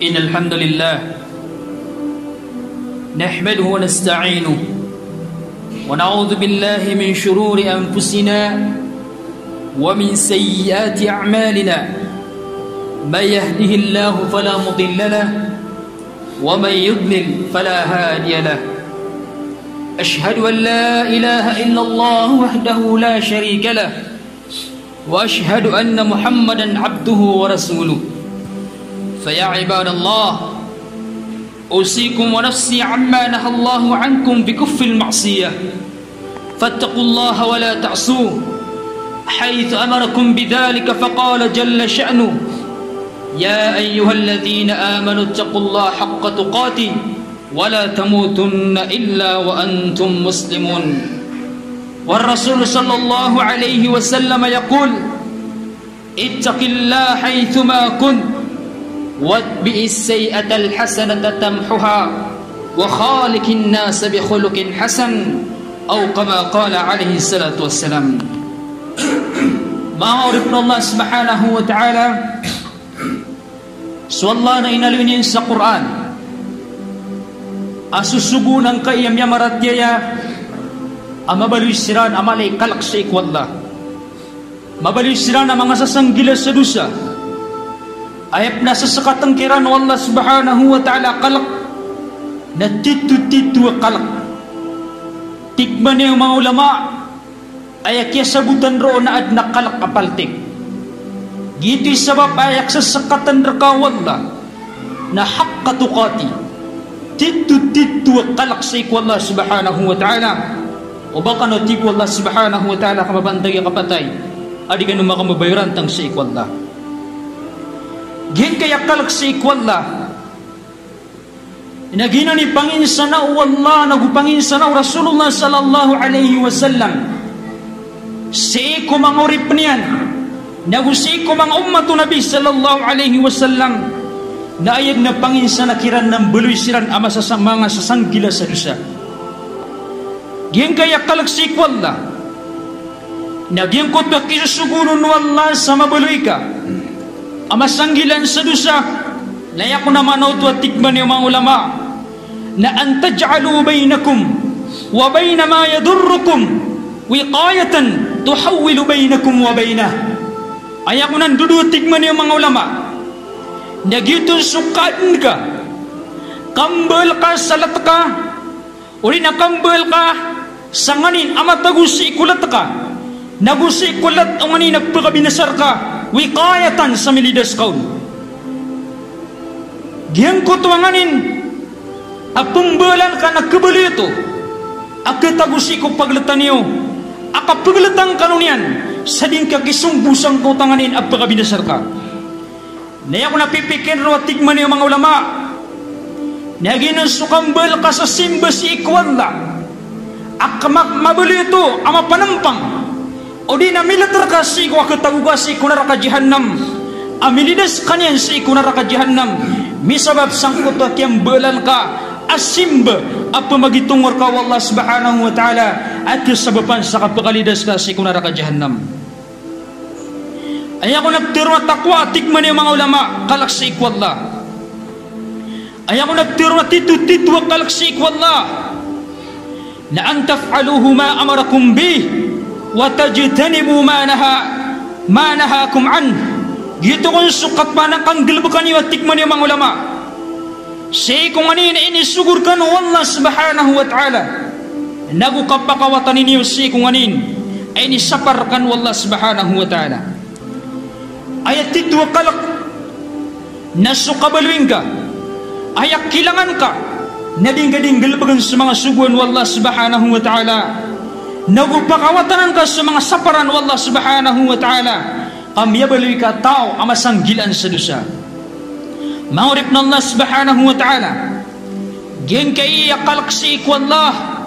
إن الحمد لله نحمده ونستعينه ونعوذ بالله من شرور أنفسنا ومن سيئات أعمالنا من يهده الله فلا مضل له ومن يضلل فلا هادي له أشهد أن لا إله إلا الله وحده لا شريك له وأشهد أن محمدا عبده ورسوله فيا عباد الله أوصيكم ونفسي عما نهى الله عنكم بكف المعصية فاتقوا الله ولا تعصوه حيث أمركم بذلك فقال جل شأنه يا أيها الذين آمنوا اتقوا الله حق تقاته ولا تموتن إلا وأنتم مسلمون والرسول صلى الله عليه وسلم يقول اتق الله حيثما كنت واتبع السيئة الحسنة تمحها وخالق الناس بخلق حسن أو كما قال عليه الصلاة والسلام. Ma'arifna Allah subhanahu wa ta'ala swalla na inalinin sa Quran asusugunan ka iyam yamaratyaya amabaluisiran amalay kalak sa ikwalla mabaluisiran ang mga sasanggila sa dusa ayap na sa sakatang kiran Allah subhanahu wa ta'ala kalak na titu kalak tikman niya mga ulama ayak ya sabutan roon na ad nakalak kapaltik gitu sabab ayak sa sakatan raka wallah na haqqa tuqati titu kalak sa ikwalla subhanahu wa ta'ala o baka no tiku Allah subhanahu wa ta'ala kamabantay kapatay adi ka nung makamabayaran tang sa ikwalla gin kaya kalak sa ikwalla inagina ni panginsana wallah nagupanginsana Rasulullah sallallahu alaihi wasallam si ko mga urip niyan nagusi ko mga ummatu Nabi sallallahu alaihi wasallam na ayag na panginsana kiran ng buloy siran ama sa mga sasanggila sa dusa gin kaya kalak sa ikwalla nagyang ko to kisusugunon wallah sa mabuloy ka ama sanggilan sa dusa layak ko naman o to at tikman yung mga ulama na antaj'alu bainakum wa baina ma yadurrukum wiqayatan tuhawwilu bainakum wa bainah ayak ko nang dudutikman yung mga ulama nagyutong sukaan ka kambal ka salat ka uli na kambal ka sanganin amatagusi kulat ka nagusi kulat ang ani nagpakabinasar ka wiqayatan sa milidas kaun giyang ko tuwanganin apumbalan ka nagkabali ito akitagusi ko paglatan niyo akapaglatan kanunian sa din kakisumbusang ko tanganin apakabinasar ka naya ko napipikin ro at tigman niyo mga ulama naginan sukambal ka sa simba si ikwalla akamak mabali ito ama panampang o di na milatar ka si ko akitaguga si kunara ka jihannam amilidas kanyan si kunara ka jihannam misabab sangkot at yung balan ka asimba apa magitungor ka Allah subhanahu wa ta'ala at sababan sa kapakalidas ka si kunara ka jahannam ay ako nagtiro at takwa tikman niyo mga ulama kalak sa ikwalla ay ako nagtiro at titu kalak sa ikwalla na an taf'aluhu ma amarakum bih wa tajtanibu ma nahakum an gito kung sukat pa ng kanggilbakan niyo at tikman niyo mga ulama si kung anina inisugurkan Allah subhanahu wa ta'ala nagukapakawatan ninyo si kung anin ay nisaparkan Allah subhanahu wa ta'ala ayat ito kalak nasukabaluin ka ayak kilangan ka nadinggadinggalbagan sa mga suguan Allah subhanahu wa ta'ala nagupakawatanan ka sa mga saparan Allah subhanahu wa ta'ala kamyabaluin ka tao amasanggilan sa dusa maurip na Allah subhanahu wa ta'ala gyan kay yakalak si ikwallah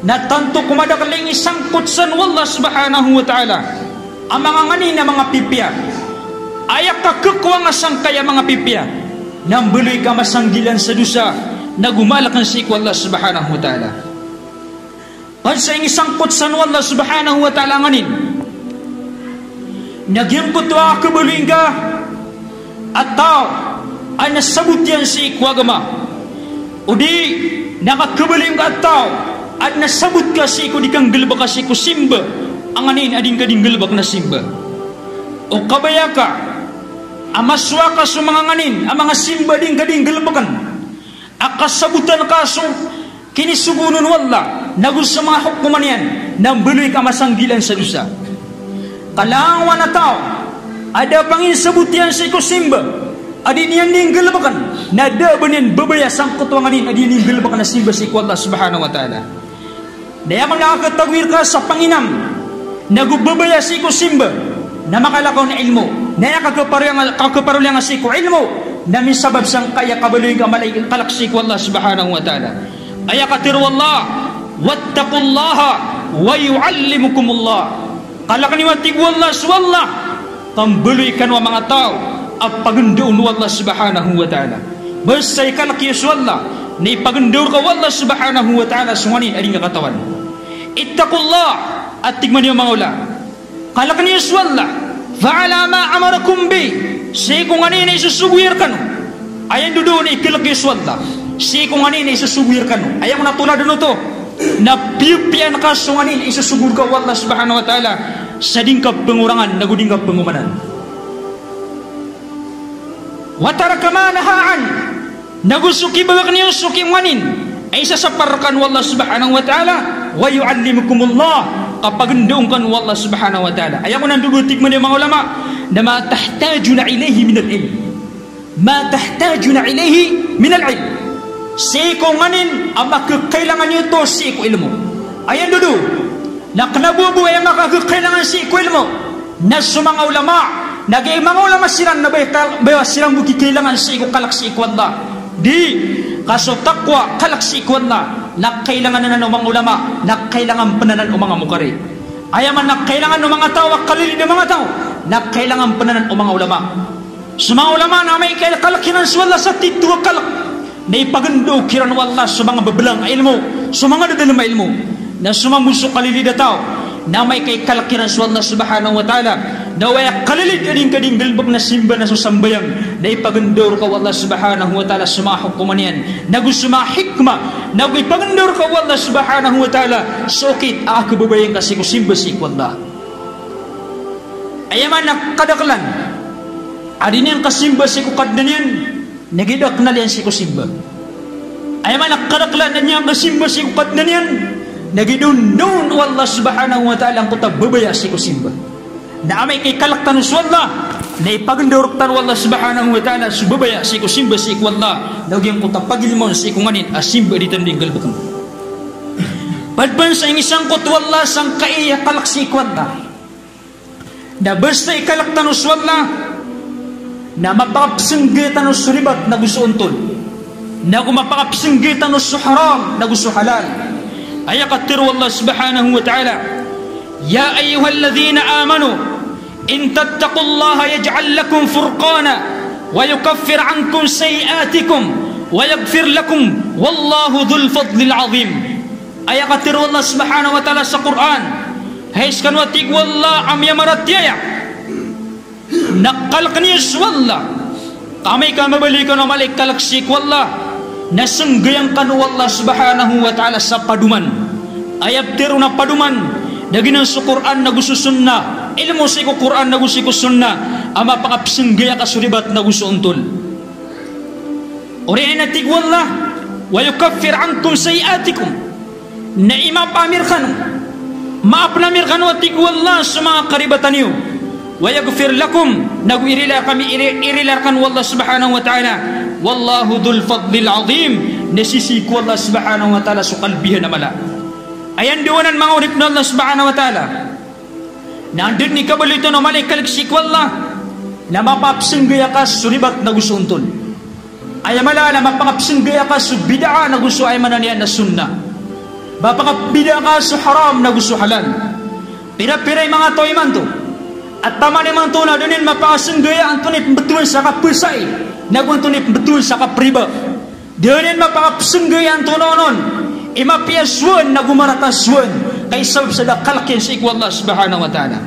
na tanto kumadakaling isang kutsan wallah subhanahu wa ta'ala ang mga ngani na mga pipya ayak kakukuha nga sang kaya mga pipya nang buloy ka masanggilan sa dusa na gumalakan si ikwallah subhanahu wa ta'ala pag sa isang kutsan wallah subhanahu wa ta'ala nganin nagyang kutwa kabuloy ka at tao ana sabutian si ku agama udi nakakabalim ka tao ana sabut ka si ku dikang gelbak si ku simba anganin ading kading gelbak na simba o kabayaka amaswa ka sumanganganin ang mga simba ding kading gelbakan akasabutan kaso kini sugunun wala nagus sa mga hukuman yan nang beloy ka masanggilan sa dusa kalangwa na tao ada pangin sabutian sa ikusimba adi niyan ninggalabakan nada banin babaya sangkot wanganin adi ninggalabakan na simba sa iku Allah subhanahu wa ta'ala daya kung nakakatawir ka sa panginam nagubabaya sa ikusimba na makalakaw na ilmo na kakaparulang sa iku ilmo na min sabab sang kaya kabaloy ka malay kalaksi ko Allah subhanahu wa ta'ala aya katiru Allah wattaqullaha wa yuallimukumullah kalakani matigu Allah suwallah tambaloy kan wa mga tao at pagundoon wa Allah subhanahu wa ta'ala basay kalaki suwallah na ipagundoon ka wa Allah subhanahu wa ta'ala sunganin aling katawan ittaqullah at tigman yung mga ula kalakani suwallah fa'ala ma amarakum bi si kung anina isusugwir ka no ayan doon ikilagis wala si kung anina isusugwir ka no ayan mo natulad doon to na pipian ka so anina isusugur ka wala subhanahu wa ta'ala sa ding ka pengurangan naguding ka pengumanan watara ka manahaan nagusuki bagak niyo suki manin ay sasaparkan wala subhanahu wa ta'ala wa yu'allimukumullah kapag ndoon kan wala subhanahu wa ta'ala ayan mo nandudutik mo ng mga ulama na ma tahtajuna ilayhi min al-ilm ma tahtajuna ilayhi min al-ilm siko nganin ang makakailangan nyo ito siko ilmo ayan dudu naknabubu ay makakailangan siko ilmo na sumanga ulama nagay mga ulama silang nabayaw silang bukikailangan siko kalak siko Allah di kaso takwa kalak siko Allah nakailangan na ng mga ulama nakailangan pananan o mga mukari ayaman nakailangan ng mga tao kalili ng mga tao na kailangan pananan o mga ulama sa mga ulama na may kalakinan sa wala sa tituwa kalak na ipagando kiran wala sa mga babalang ilmo sa mga dadalama ilmo na sumamuso kalilida tao na may kay kalakinan sa wala subhanahu wa ta'ala na waya kalilid kading kading bilbog na simba na susambayang na ipagando ka wala subhanahu wa ta'ala sa mga hukuman yan na gusto mga hikma na ipagando ka wala subhanahu wa ta'ala sokit akababayang kasi kusimba si wala ayaman nakadaklan adi niyan kasimba si kukad na niyan nagidak na liyan si kusimba ayaman nakadaklan na niyan kasimba si kukad na niyan nagidun Allah subhanahu wa ta'ala ang kutababaya si kusimba na amay kay kalaktan uswallah na ipaganduruktan Allah subhanahu wa ta'ala subabaya si kusimba si ikwallah nagyang kutapagilmon si kunganin asimba ditanding galbakan padban sa isang kutwallah sang kaiya kalak si ikwallah na basta ikalaktan uswallah na mapakapsinggitan usuribat na gusto untol na kung mapakapsinggitan usuharam na gusto halal ayakatir Allah subhanahu wa ta'ala ya ayyuhalladhina amanu in tattaqullaha yaj'al lakum furqana wa yukaffir ankum sayi'atikum wa yaghfir lakum wallahu dhul fadlil azim ayakatir Allah subhanahu wa ta'ala sa Quran haiskan watig wallah am yamaratyaya nakalaknis wallah kami ka mabalikan o malik kalaksik wallah nasenggayang kanu Allah subhanahu wa ta'ala sa paduman ayat tiru na paduman daginang sa Quran na gusto sunna ilmu sa Quran na gusto sunna ama pakapsenggaya kasuribat na gusto untol uriin natig wallah wa yukaffir ankum sayiatikum na imapamir kanu maapnamir kanu atig wallah sa mga karibatan niyo wa yaghfir lakum nagwirila kami irilar kanu Allah subhanahu wa ta'ala wallahu dhul fadlil azim nasisiku Allah subhanahu wa ta'ala sa kalbihan na mala ayan diwanan mga urip na Allah subhanahu wa ta'ala na andun ni kabalito na mali kaliksik wallah na mapapsenggaya ka suribat na gusto untol ay mala na mapapsenggaya ka sa bid'a na gusto ay mananian na sunna mapapabid'a ka sa haram na gusto halal pira-piray mga toy man to at tama naman to na dunin mapapsenggaya ang tunip betul sa kapusay naguntunip betul sa kapriba dunin mapapsenggaya ang tunonon imapiyaswan na gumarataswan kay sabab sa dakalkin sa ikwa Allah subhanahu wa ta'ala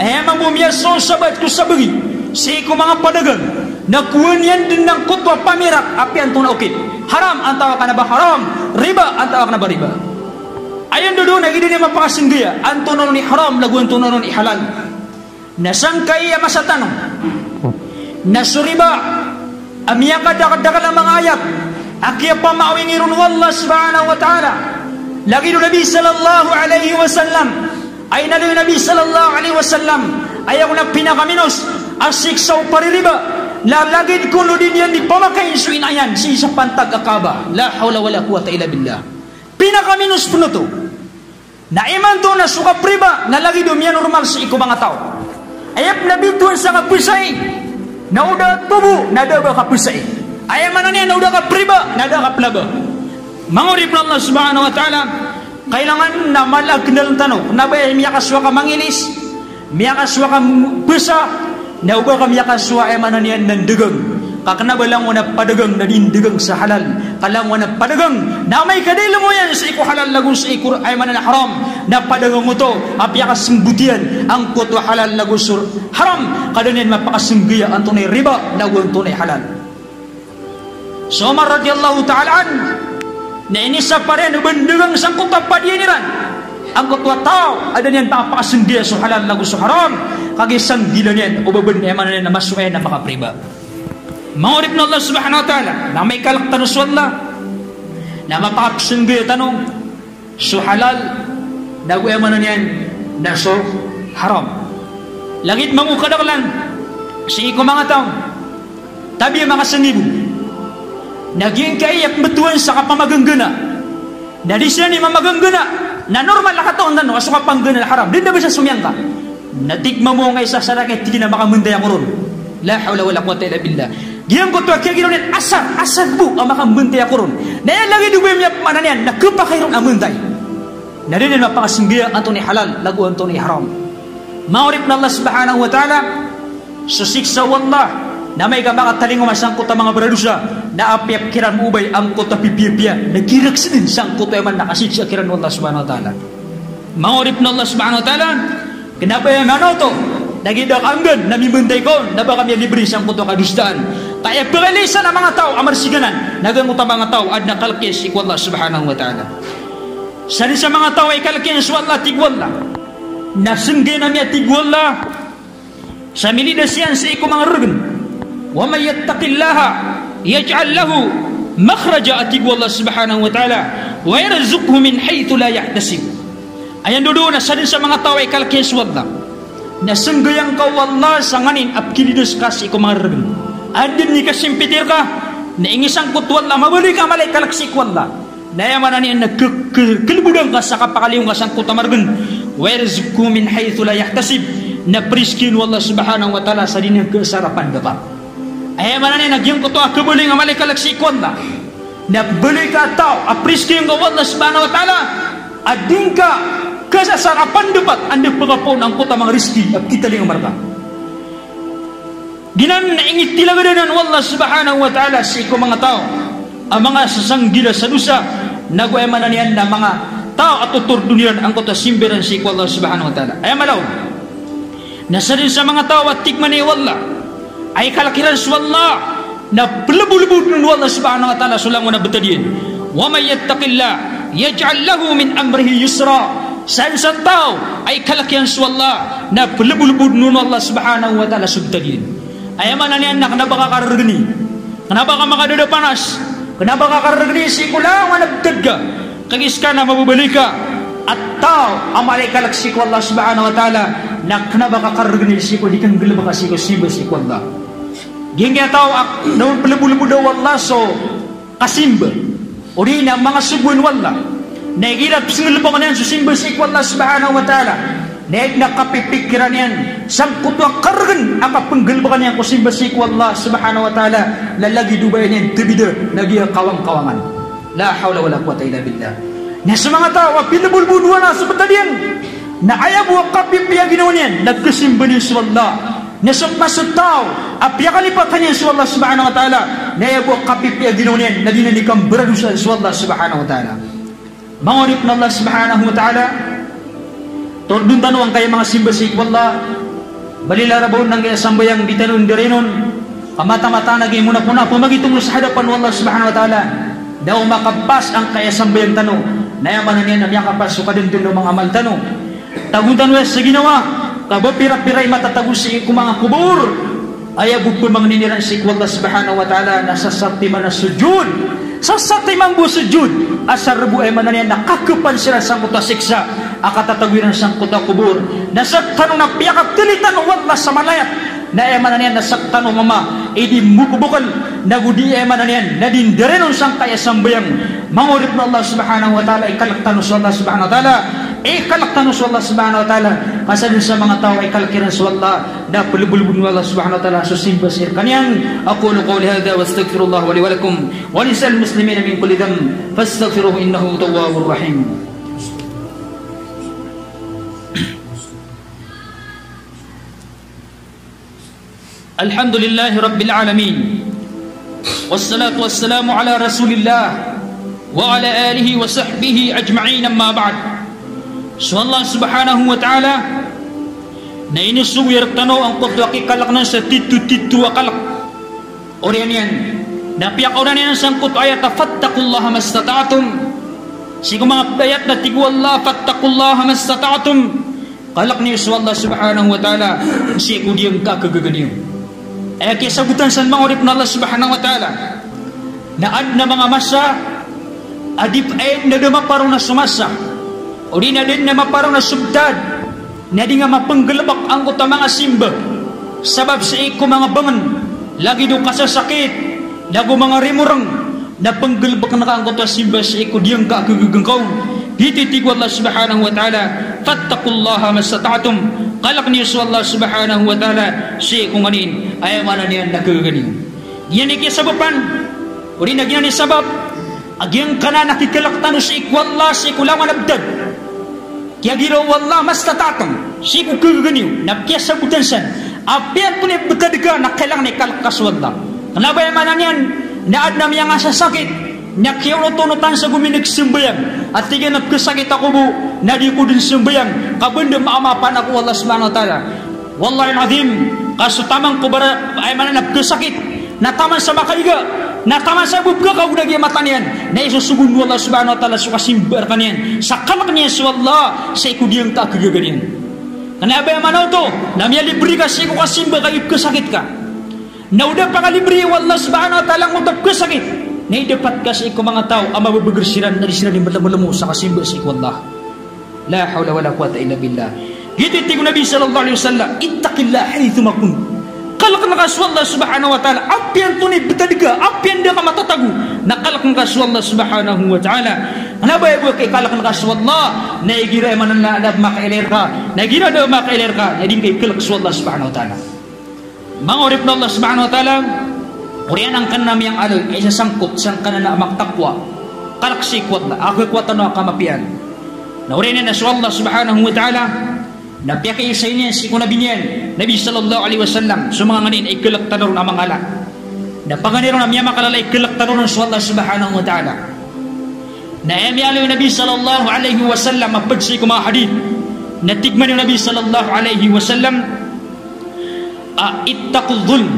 ay mamumiyaswan sabat ko sabagi sa iku mga padagan nakuan yan din ng kutwa pamirak api ang tunaukit haram antawa ka na ba haram riba antawa ka na ba riba ayan doon na hindi niya mapakasinggaya ang tunanon ni haram lagu ang tunanon ni halal nasangkay masa tanong nasuriba amya kadakadakal ang mga ayat akya pa maawingirun wallah subhanahu wa ta'ala lagi do Nabi sallallahu alaihi wasallam ay nalo Nabi sallallahu alaihi wasallam ayaw na pinakaminos asik sa paririba lalagid kuno din yan di pamakai suin ayan si isa pantag akaba la hawla wala quwata illa billah pinakaminos puno to na iman to na suka priba na lagi do miya normal sa iko mga tao ayap nabi tuan sa kapusay na uda tubo na da ka pusay ayam mana niya na uda ka priba na da ka plaba mangurip na Allah subhanahu wa ta'ala kailangan na malagnal tanong na ba miya kaswa ka mangilis miya kaswa ka busa na uba kami yakaswa ay mana niyan nandegang kakana balang wana padagang na dindegang sa halal kalang wana padagang na may kadilo mo yan sa iko halal lagu sa iko ay mana na haram na padagang mo to apyakasingbutian ang kuto halal lagu sur haram kadanian mapakasinggaya ang tunay riba lagu ang tunay halal so Umar radiyallahu ta'ala an na inisa pa rin ubandegang sa kutap pa diyan ang kutwa tao ada niyan pakakasinggaya sa halal lagu sa haram kagisang dila niyan ubaban niya man na masuay na makapriba maurip na Allah subhanahu wa ta'ala na may kalaktan sa Allah na mapakasinggaya tanong so halal lagu man niyan na so haram langit mangukadaklan sa iko mga tao tabi mga sangibo naging kaiyap betuan sa kapamaganggana na di siya ni mamaganggana na normal na kataon na no aso ka panggana haram din na bisa sumiyang ka natikma mo nga isa sa raket hindi na makamunday ang ron la hawla wala quwata illa billah diyan ko to kaya ginoon asar bu ang makamunday ang ron na yan lagi dugay niya mananian na kapakayron amunday na rin na mapakasinggaya ang tunay halal lagu ang tunay haram maurip na Allah subhanahu wa ta'ala susiksa wallah na may kamakataling umasangkot ang mga baradusa na apiap kiran ubay ang kota pipipia na kirak sinin sangkot ay man nakasitsa kiran Allah subhanahu wa ta'ala maurip na Allah subhanahu wa ta'ala kenapa yang ano to nagidak anggan na mimunday ko na baka may libre sangkot o kadustaan kaya peralisan ang mga tao amarsiganan nagangot ang mga tao ad nakalkis iko Allah subhanahu wa ta'ala sari sa mga tao ay kalkis wallah tigwalla nasunggay na miya tigwalla sa milidasyan sa iko mga rugun وَمَنْ يَتَّقِ اللَّهَ يَجْعَلْ لَهُ مَخْرَجًا أَتِقْوَ اللَّهِ سُبْحَانَهُ وَتَعَالَى وَيَرْزُقْهُ مِنْ حَيْثُ لَا يَحْتَسِبُ ayan doon na sa din sa mga tao ay kalkis wallah na sanggayang ka wallah sa nganin apkilidos kasi ko mga rin adin ni kasimpitir ka na ingisang kutwallah mabalik ka malay kalaksik wallah na yaman na niyan nagkilbudang ka sa kapakaliw ka sang kutamargan وَيَرْزُقْهُ مِنْ حَيْثُ لَا يَحْتَسِبُ na priskin wallah subhanahu wa ta'ala sa din ng kasarapan dapat ay mana ni nagyang ko to akabuli nga malay kalaksikon da na buli ka tao apriskin ko wallah subhanahu wa ta'ala ading ka kasasarapan dapat andi pagapon ang kuta mga riski at kita ling marka ginan na ingit tilaga din wallah subhanahu wa ta'ala si ko mga tao ang mga sasanggila sa dusa nagway man niyan na mga tao at tutur duniyan ang kuta simberan si ko Allah subhanahu wa ta'ala ay malaw nasa rin sa mga tao at tikman ni wallah ay kalakiran wallah na pelebul-lebul nun wallah subhanahu wa ta'ala sulang mo na betadin wa may yattaqillah yaj'al lahu min amrihi yusra sa isang tao ay kalakiran wallah na pelebul-lebul nun wallah subhanahu wa ta'ala subtadin ay man niyan na kanaba ka karagni kanaba ka makadadapanas kanaba ka karagni si kulang ang nagtadga kagis ka na mababalik ka at tao ang malay kalaksik wallah subhanahu wa ta'ala na kanaba ka karagni si ko di kang gilaba kasi ko siba si wallah Geng kaya tao namun pelebu-lebu daw wallah so kasimba o di na mga subuin wallah naigilap sinulupan yan susimba si wallah subhanahu wa ta'ala naig nakapipikiran yan sangkot ang kargan ang kapanggalbakan yan kusimba si wallah subhanahu wa ta'ala lalagi dubayan yan tibida nagiya kawang-kawangan la hawla wala quwata illa billah na sa mga tao pinabulbuduan na sa batalian na ayaw ang kapipiyag ginawa yan nagkasimba ni wallah nasok masuk tao apya kalipatan niya sa Allah subhanahu wa ta'ala na yabo kapipya ginunian na dinanikang beradusa sa Allah subhanahu wa ta'ala mangurip na Allah subhanahu wa ta'ala tordun tanong kaya mga simba sa ikwallah balilarabaw ng kaya sambayang ditanong dirinon kamata-mata naging muna-puna pumagitong sa hadapan Allah subhanahu wa ta'ala daw makapas ang kayasambayang tanong na yaman niya na miyakapas so kadindin ng mga amal tanong tagutan wes sa ginawa kabapira-piray matatagos sa ikong mga kubur ayabog po mga niniran sa ikong Allah subhanahu wa ta'ala na sasati man na sujud sasati man bu sujud asar bu ay man niya nakakupan sila sa kuta siksa akatatagwiran sa kuta kubur nasaktan na piyakap tilitan Allah sa malayat na emanan yan nasaktan o mama idi mukubukal nagudi emanan yan nadindirenon sang kaya sambayang mangurip na Allah subhanahu wa ta'ala ikalaktan sa Allah subhanahu wa ta'ala ikalaktan sa Allah subhanahu wa ta'ala kasadun sa mga tao ikalkiran sa Allah na pulubulubun Allah subhanahu wa ta'ala susimba sir kanyan aqulu qawli hadha wa astaghfirullah wa li wa lakum wa lisal muslimina min kulli dhanb fastaghfiruhu innahu tawwabur rahim. Alhamdulillahi Rabbil Alamin wassalatu wassalamu ala rasulillah wa ala alihi wa sahbihi ajma'in amma ba'd. So Allah subhanahu wa ta'ala na inusuwir tanaw ang kudwa kikalak sa titu-titu akalak oriyan yan na piyak oran yan sang kutu ayat fattakullaha mastata'atum sigo mga ayat na tigu Allah fattakullaha mastata'atum kalak niyo sa Allah subhanahu wa ta'ala sigo diyang kakagaganiyo ay kisagutan sa mga urip na Allah subhanahu wa ta'ala na ad na mga masa adip ay na dumaparong na sumasa o di na din na maparong na subdad na di nga mapanggalabak ang kuta mga simba sabab sa iko mga bangan lagi do kasasakit lago mga rimurang na panggalabak na ang kuta simba sa iko diyang kakagagangkaw dititig Allah subhanahu wa ta'ala fattakullaha mastata'atum kalak niyo sa Allah subhanahu wa ta'ala si kung anin ay mana niyan nagkaganin yan ikisabapan o rin nagyan ni sabab agyang ka na nakikalaktan si ikwallah si kulangan abdad kaya giraw wallah mastata'atum si kung kagaganin nakisabutan san apian po niya betad ka na kailang ni kalkas wallah kanabay mana niyan naad namin ang asasakit nakiunutunutan sa guminig simbayang at tigyan nagkasakit ako mo na di ko din simbayang kabanda maamapan ako Allah subhanahu wa ta'ala wallahi al-azim kaso tamang kubara ay man nagkasakit na taman sa makaiga na taman sa bubga ka unag yung mata niyan na isusugun mo Allah subhanahu wa ta'ala sukasimbar ka niyan sa kamak niya sa Allah sa ikudiyang kakagaganiyan kanabay manaw to na miya libre ka sa ikukasimba ka ikasakit ka na udah pa ka libre Allah subhanahu wa ta'ala ng utap kasakit naidapat ka sa ikaw mga tao ang mababagrisiran na sila ni malamu sa kasimba sa ikaw Allah la hawla wala quwata illa billah gititig Nabi sallallahu alaihi wasallam ittaqillah haythuma kun kalak na kasu Allah subhanahu wa ta'ala apian tunay bitadiga apian dia ka matatago nakalak na kasu Allah subhanahu wa ta'ala anabay po kay kalak na kasu Allah naigira man na makailer ka naigira daw makailer ka na din kay kalak kasu Allah subhanahu wa ta'ala mangurip na Allah subhanahu wa ta'ala uriyan ang kanam yang aloy ay sasangkot sang kanana magtakwa kalaksikwat na ako kwatan na kamapian na uriyan na sa Allah subhanahu wa ta'ala na piyakay sa inyo si kunabinyan Nabi sallallahu alaihi wasallam sa mga nganin ay kilaktanor na mga ala na panganiro na miya makalala ay kilaktanor sa Allah subhanahu wa ta'ala na emi aloy Nabi sallallahu alaihi wasallam mapadsi ko mga hadith na tigman yung Nabi sallallahu alaihi wasallam ittaqul dhulm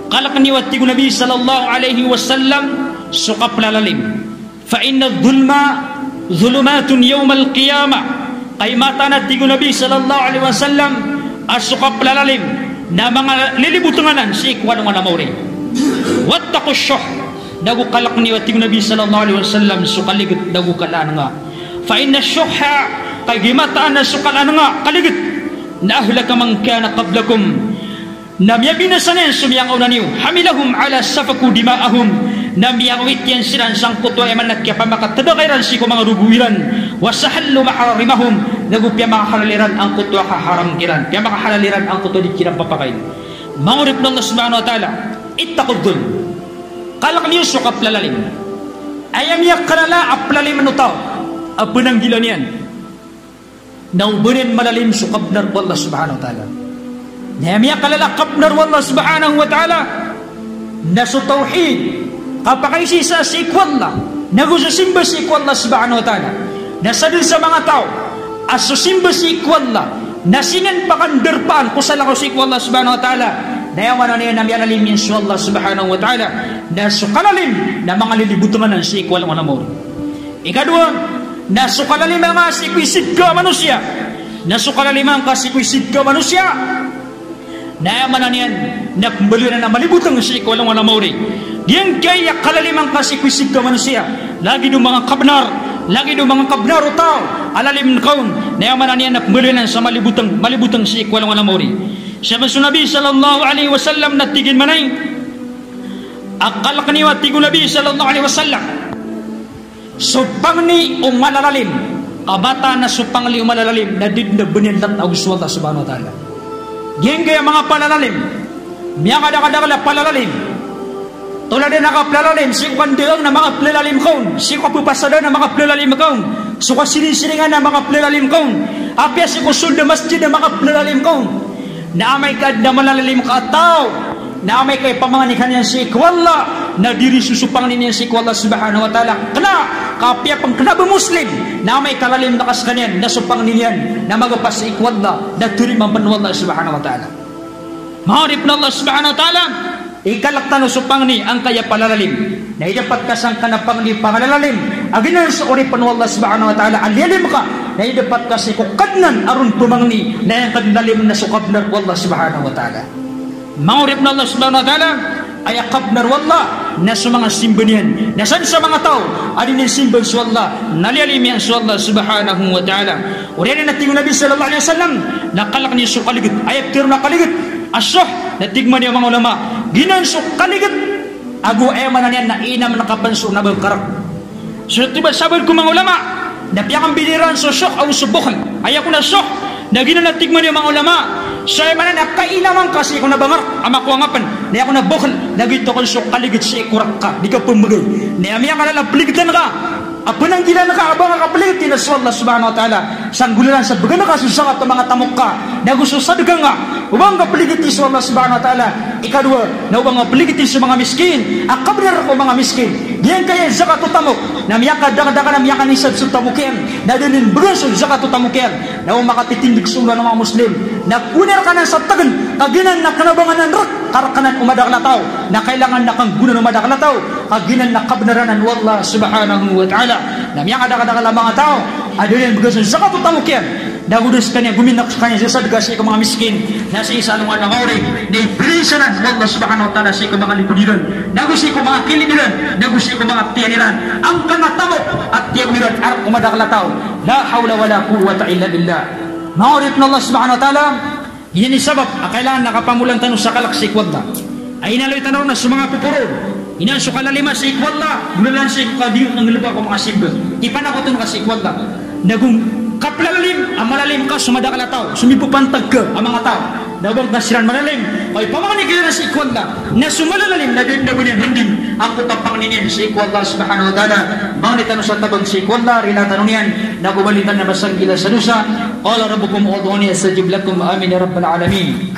kalak niwati ko Nabi sallallahu alaihi wasallam sukap lalalim fa inna dhulma dhulumatun yawmal qiyamah kay mata na tigo Nabi sallallahu alaihi wasallam asukap lalalim na mga lilibutunganan si ikwan nga namawri wattaqu syuh dagu kalak niwati ko Nabi sallallahu alaihi wasallam sukaligit dagu kalaan nga fa inna syuhha kay gimataan na sukalaan nga kaligit na ahlaka man kana qablakum namya binasanen sumiyang unaniw hamilahum ala safaku dima'ahum namya wityan silan sang kutwa eman nakya pamakatadakairan si ko mga rubuwiran wasahallu maharimahum nagupya makahalaliran ang kutwa kaharam kiran kaya makahalaliran ang kutwa di kirang papakain mangurip ng Allah subhanahu wa ta'ala ittaqudul kalak niyo sukap lalalim ayam yak kanala aplalim anutaw apunang gila niyan naubunin malalim sukap narpo Allah subhanahu wa ta'ala Nehemiah kalalakap na Allah subhanahu wa ta'ala na sa tawhid kapakaisi sa sikwallah nagususimba sikwallah subhanahu wa ta'ala nasadil sa mga tao asusimba sikwallah nasinan pakanderpaan kusala ko sikwallah subhanahu wa ta'ala nayaman na niya namiyanalim insya Allah subhanahu wa ta'ala na sukalalim na mga lilibutan ng si ikwal ng amor. Ikadua, na sukalalim ang sikwisid ka manusia, na sukalalim ang kasikwisid ka manusia, nayaman na niyan na kumbali na malibutan ng si ikwal ng amor. Diyan kaya kalalim ang kasikwisid ka manusia, lagi ng mga kabnar, lagi ng mga kabnar o tao, alalim ng kaun, nayaman na niyan na kumbali na sa malibutang si ikwal ng amor. Sabi sa Nabi sallallahu alaihi wasallam na tigin manay akal kaniwa tigo Nabi sallallahu alaihi wasallam supang ni malalalim abata na supang li malalalim na did na bunyanlat ang Allah subhanahu wa ta'ala. Diyan kaya mga palalalim miya kadakadakala palalalim tulad din nakapalalalim si kandilang na mga palalalim kaun si kapupasada na mga palalalim kaun suka sinisiringan na mga palalalim kaun apya si kusul na masjid na mga palalalim kaun na amay ka na malalalim ka tao, na amay kay pamanganikan niya si ikwalla, na diri susupang niya si ikwalla subhanahu wa ta'ala. Kena, kapya pang kena muslim, na amay kalalim na kaskanyan, na supang niyan, na magapas si ikwalla, na turim ang panwalla subhanahu wa ta'ala. Maharip na Allah subhanahu wa ta'ala, ikalaktan supang ni ang kaya palalalim, na idapat kasang kanapang ni pangalalalim, aginan sa uri panwalla subhanahu wa ta'ala, alialim ka, na dapat kasi kukadnan arun tumangni na yung kadlalim na sukabnar wallah subhanahu wa ta'ala. Maurip na Allah subhanahu wa ta'ala ay akabnar wallah na sa mga simbanian na sa mga tao alin yung simbang sa Allah nalialim yan sa Allah subhanahu wa ta'ala. Uriyan na tingin Nabi sallallahu alaihi wasallam nakalak niya sa kaligid ayat tiro na kaligid asyah na tigman niya mga ulama ginan sa kaligid ago eman na niyan na inam nakapanso na bagkarak. So tiba sabar ko mga ulama napiyakang biliran sa syok o subukan ayaw ko na syok na ginanatigman yung mga ulama sa mana na kainaman kasi ko na bangar ama ko angapan na ako na bukal na gito ko syok kaligit sa ikurak ka di ka pumagay na amiyang kalala paligitan ka apa nang gila na ka abang ka paligitin na sa Allah subhanahu wa ta'ala sanggulan sa baga na kasusang at mga tamok ka na gusto sadagang nga ubang ka paligitin sa Allah subhanahu wa ta'ala. Ikadua na ubang ka paligitin sa mga miskin akabnar ko mga miskin diyan kaya zakat utamok na miyaka daga-daga na miyaka nisad sa tamukyan na dinin berasol zakat utamukyan na makatitindig sa ulan ng mga muslim na kuner ka na sa tagan kaginan na kanabangan ng rak karakanan umadaklatao na kailangan na kang gunan umadaklatao kaginan na kabnaranan wallah subhanahu wa ta'ala na miyaka daga-daga mga tao adinin berasol zakat utamukyan nagudos kanya guminak kanya sa sadgasi ko mga miskin nasa isa nung anong ori na ibilisanan wallah subhanahu wa ta'ala sa mga lipudiran nagusi ko mga kiliniran nagusi ko mga tiyaniran ang kanatamo at tiyaniran at umadaklatao la hawla wala quwwata illa billah. Maurip na Allah subhanahu wa ta'ala yan ni sabab kailangan nakapamulang tanong sa kalaksik wadda ay inaloy tanong na sa mga pupuro inaso kalalima sa ikwalla gunalan sa ikadiyong ang lupa ko mga sibga ipanako ito na sa ikwalla nagong kaplalalim ang malalim ka sumadakal na tao sumipupantag ka ang mga tao nabang kasiran malalim ay pamanig ka na sa ikwalla na sumalalalim na din na hindi ang kutapang ninin sa ikwalla subhanahu wa ta'ala mangitan sa tabang sa ikwalla rinatanong yan nagubalitan na basang gila sa dusa qala rabbukum udhuni astajib lakum amin ya rabbal alamin.